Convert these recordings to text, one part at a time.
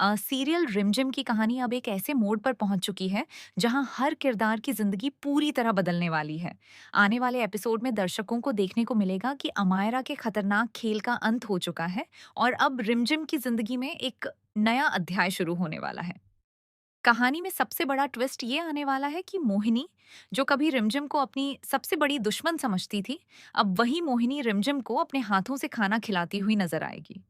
Serial रिमझिम की कहानी अब एक ऐसे मोड़ पर पहुंच चुकी है जहां हर किरदार की जिंदगी पूरी तरह बदलने वाली है। आने वाले एपिसोड में दर्शकों को देखने को मिलेगा कि अमायरा के खतरनाक खेल का अंत हो चुका है और अब रिमझिम की जिंदगी में एक नया अध्याय शुरू होने वाला है। कहानी में सबसे बड़ा ट्विस्ट ये आने वाला है कि मोहिनी, जो कभी रिमझिम को अपनी सबसे बड़ी दुश्मन समझती थी, अब वही मोहिनी रिमझिम को अपने हाथों से खाना खिलाती हुई नजर आएगी।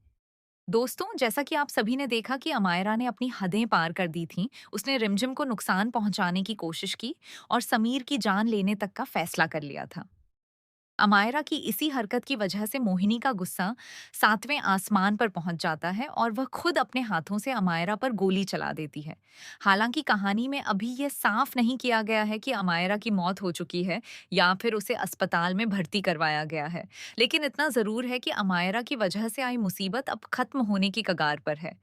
दोस्तों, जैसा कि आप सभी ने देखा कि अमायरा ने अपनी हदें पार कर दी थीं, उसने रिमझिम को नुकसान पहुंचाने की कोशिश की और समीर की जान लेने तक का फैसला कर लिया था। अमायरा की इसी हरकत की वजह से मोहिनी का गुस्सा सातवें आसमान पर पहुंच जाता है और वह खुद अपने हाथों से अमायरा पर गोली चला देती है। हालांकि कहानी में अभी यह साफ नहीं किया गया है कि अमायरा की मौत हो चुकी है या फिर उसे अस्पताल में भर्ती करवाया गया है, लेकिन इतना जरूर है कि अमायरा की वजह से आई मुसीबत अब खत्म होने की कगार पर है।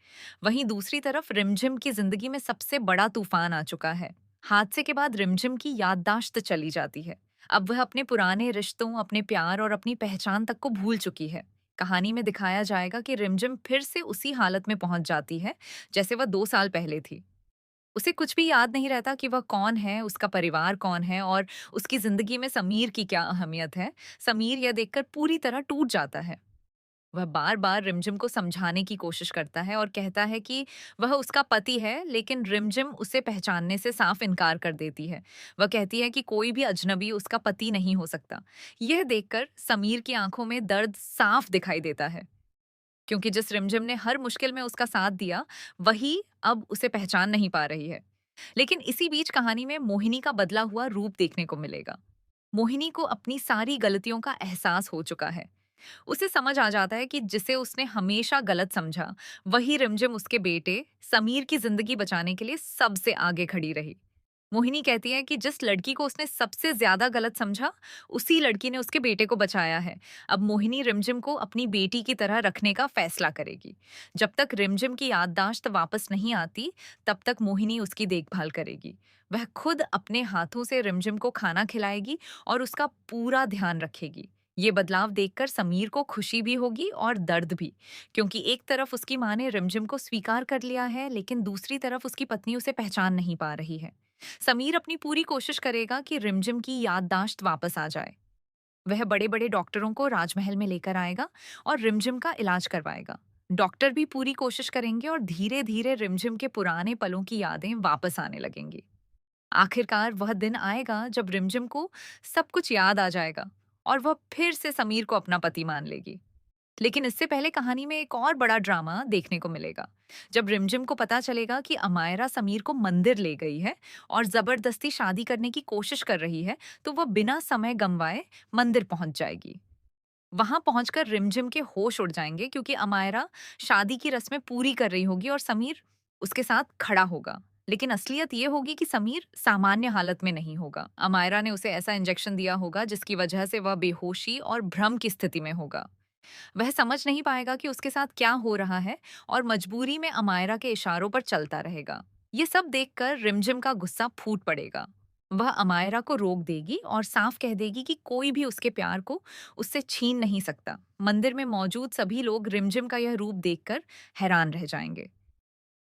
वहीं दूसरी तरफ रिमझिम की जिंदगी में सबसे बड़ा तूफान आ चुका है। हादसे के बाद रिमझिम की याददाश्त चली जाती है। अब वह अपने पुराने रिश्तों, अपने प्यार और अपनी पहचान तक को भूल चुकी है। कहानी में दिखाया जाएगा कि रिमझिम फिर से उसी हालत में पहुंच जाती है जैसे वह 2 साल पहले थी। उसे कुछ भी याद नहीं रहता कि वह कौन है, उसका परिवार कौन है और उसकी जिंदगी में समीर की क्या अहमियत है। समीर यह देखकर पूरी तरह टूट जाता है। वह बार-बार रिमझिम को समझाने की कोशिश करता है और कहता है कि वह उसका पति है, लेकिन रिमझिम उसे पहचानने से साफ इनकार कर देती है। वह कहती है कि कोई भी अजनबी उसका पति नहीं हो सकता। यह देखकर समीर की आंखों में दर्द साफ दिखाई देता है, क्योंकि जिस रिमझिम ने हर मुश्किल में उसका साथ दिया, वही अब उसे पहचान नहीं पा रही है। लेकिन इसी बीच कहानी में मोहिनी का बदला हुआ रूप देखने को मिलेगा। मोहिनी को अपनी सारी गलतियों का एहसास हो चुका है। उसे समझ आ जाता है कि जिसे उसने हमेशा गलत समझा, वही रिमझिम उसके बेटे समीर की जिंदगी बचाने के लिए सबसे आगे खड़ी रही। मोहिनी कहती है कि जिस लड़की को उसने सबसे ज्यादा गलत समझा, उसी लड़की ने उसके बेटे को बचाया है। अब मोहिनी रिमझिम को अपनी बेटी की तरह रखने का फैसला करेगी। जब तक रिमझिम की याददाश्त वापस नहीं आती, तब तक मोहिनी उसकी देखभाल करेगी। वह खुद अपने हाथों से रिमझिम को खाना खिलाएगी और उसका पूरा ध्यान रखेगी। ये बदलाव देखकर समीर को खुशी भी होगी और दर्द भी, क्योंकि एक तरफ उसकी माँ ने रिमझिम को स्वीकार कर लिया है, लेकिन दूसरी तरफ उसकी पत्नी उसे पहचान नहीं पा रही है। समीर अपनी पूरी कोशिश करेगा कि रिमझिम की याददाश्त वापस आ जाए। वह बड़े-बड़े डॉक्टरों को राजमहल में लेकर आएगा और रिमझिम का इलाज करवाएगा। डॉक्टर भी पूरी कोशिश करेंगे और धीरे-धीरे रिमझिम के पुराने पलों की यादें वापस आने लगेंगी। आखिरकार वह दिन आएगा जब रिमझिम को सब कुछ याद आ जाएगा और वह फिर से समीर को अपना पति मान लेगी। लेकिन इससे पहले कहानी में एक और बड़ा ड्रामा देखने को मिलेगा। जब रिमझिम को पता चलेगा कि अमायरा समीर को मंदिर ले गई है और जबरदस्ती शादी करने की कोशिश कर रही है, तो वह बिना समय गंवाए मंदिर पहुंच जाएगी। वहां पहुंचकर रिमझिम के होश उड़ जाएंगे, क्योंकि अमायरा शादी की रस्में पूरी कर रही होगी और समीर उसके साथ खड़ा होगा। लेकिन असलियत ये होगी कि समीर सामान्य हालत में नहीं होगा। अमायरा ने उसे ऐसा इंजेक्शन दिया होगा जिसकी वजह से वह बेहोशी और भ्रम की स्थिति में होगा। वह समझ नहीं पाएगा कि उसके साथ क्या हो रहा है और मजबूरी में अमायरा के इशारों पर चलता रहेगा। ये सब देखकर रिमझिम का गुस्सा फूट पड़ेगा। वह अमायरा को रोक देगी और साफ कह देगी कि कोई भी उसके प्यार को उससे छीन नहीं सकता। मंदिर में मौजूद सभी लोग रिमझिम का यह रूप देखकर हैरान रह जाएंगे।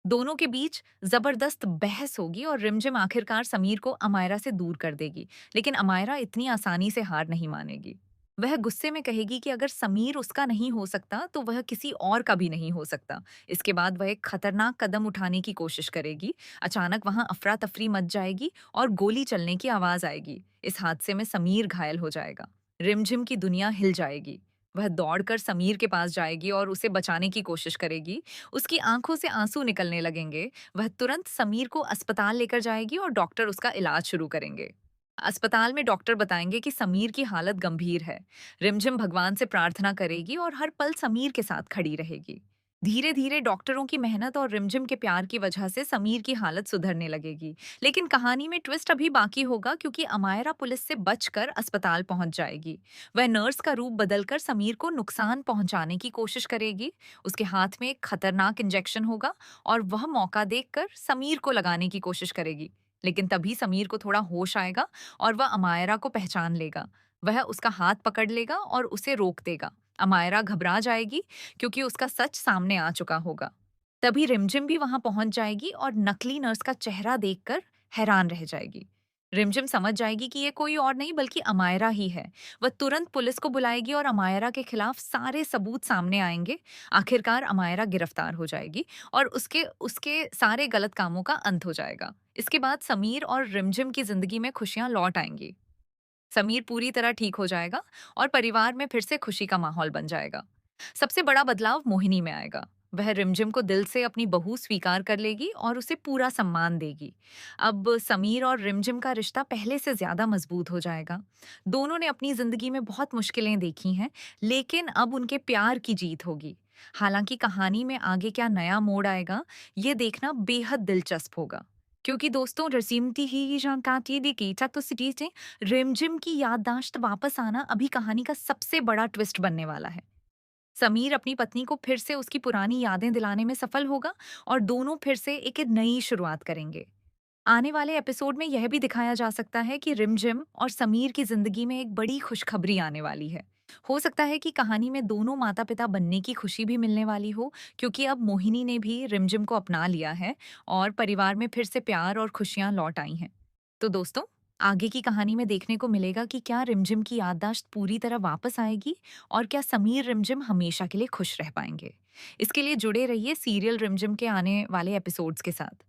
दोनों के बीच जबरदस्त बहस होगी और रिमझिम आखिरकार समीर को अमायरा से दूर कर देगी। लेकिन अमायरा इतनी आसानी से हार नहीं मानेगी। वह गुस्से में कहेगी कि अगर समीर उसका नहीं हो सकता, तो वह किसी और का भी नहीं हो सकता। इसके बाद वह एक खतरनाक कदम उठाने की कोशिश करेगी। अचानक वहां अफरा तफरी मच जाएगी और गोली चलने की आवाज आएगी। इस हादसे में समीर घायल हो जाएगा। रिमझिम की दुनिया हिल जाएगी। वह दौड़कर समीर के पास जाएगी और उसे बचाने की कोशिश करेगी। उसकी आंखों से आंसू निकलने लगेंगे। वह तुरंत समीर को अस्पताल लेकर जाएगी और डॉक्टर उसका इलाज शुरू करेंगे। अस्पताल में डॉक्टर बताएंगे कि समीर की हालत गंभीर है। रिमझिम भगवान से प्रार्थना करेगी और हर पल समीर के साथ खड़ी रहेगी। धीरे धीरे डॉक्टरों की मेहनत और रिमझिम के प्यार की वजह से समीर की हालत सुधरने लगेगी। लेकिन कहानी में ट्विस्ट अभी बाकी होगा, क्योंकि अमायरा पुलिस से बचकर अस्पताल पहुंच जाएगी। वह नर्स का रूप बदलकर समीर को नुकसान पहुंचाने की कोशिश करेगी। उसके हाथ में एक खतरनाक इंजेक्शन होगा और वह मौका देखकर समीर को लगाने की कोशिश करेगी। लेकिन तभी समीर को थोड़ा होश आएगा और वह अमायरा को पहचान लेगा। वह उसका हाथ पकड़ लेगा और उसे रोक देगा। अमायरा घबरा जाएगी, क्योंकि उसका सच सामने आ चुका होगा। तभी रिमझिम भी वहां पहुंच जाएगी और नकली नर्स का चेहरा देखकर हैरान रह जाएगी। रिमझिम समझ जाएगी कि ये कोई और नहीं बल्कि अमायरा ही है। वह तुरंत पुलिस को बुलाएगी और अमायरा के खिलाफ सारे सबूत सामने आएंगे। आखिरकार अमायरा गिरफ्तार हो जाएगी और उसके उसके सारे गलत कामों का अंत हो जाएगा। इसके बाद समीर और रिमझिम की जिंदगी में खुशियां लौट आएंगी। समीर पूरी तरह ठीक हो जाएगा और परिवार में फिर से खुशी का माहौल बन जाएगा। सबसे बड़ा बदलाव मोहिनी में आएगा। वह रिमझिम को दिल से अपनी बहू स्वीकार कर लेगी और उसे पूरा सम्मान देगी। अब समीर और रिमझिम का रिश्ता पहले से ज्यादा मजबूत हो जाएगा। दोनों ने अपनी जिंदगी में बहुत मुश्किलें देखी हैं, लेकिन अब उनके प्यार की जीत होगी। हालांकि कहानी में आगे क्या नया मोड़ आएगा, ये देखना बेहद दिलचस्प होगा। क्योंकि दोस्तों, रसीमती ही जानकारी दी की तो सिटी से रिमझिम की याददाश्त वापस आना अभी कहानी का सबसे बड़ा ट्विस्ट बनने वाला है। समीर अपनी पत्नी को फिर से उसकी पुरानी यादें दिलाने में सफल होगा और दोनों फिर से एक नई शुरुआत करेंगे। आने वाले एपिसोड में यह भी दिखाया जा सकता है कि रिमझिम और समीर की जिंदगी में एक बड़ी खुशखबरी आने वाली है। हो सकता है कि कहानी में दोनों माता पिता बनने की खुशी भी मिलने वाली हो, क्योंकि अब मोहिनी ने भी रिमझिम को अपना लिया है और परिवार में फिर से प्यार और खुशियां लौट आई हैं। तो दोस्तों, आगे की कहानी में देखने को मिलेगा कि क्या रिमझिम की याददाश्त पूरी तरह वापस आएगी और क्या समीर रिमझिम हमेशा के लिए खुश रह पाएंगे। इसके लिए जुड़े रहिए सीरियल रिमझिम के आने वाले एपिसोड्स के साथ।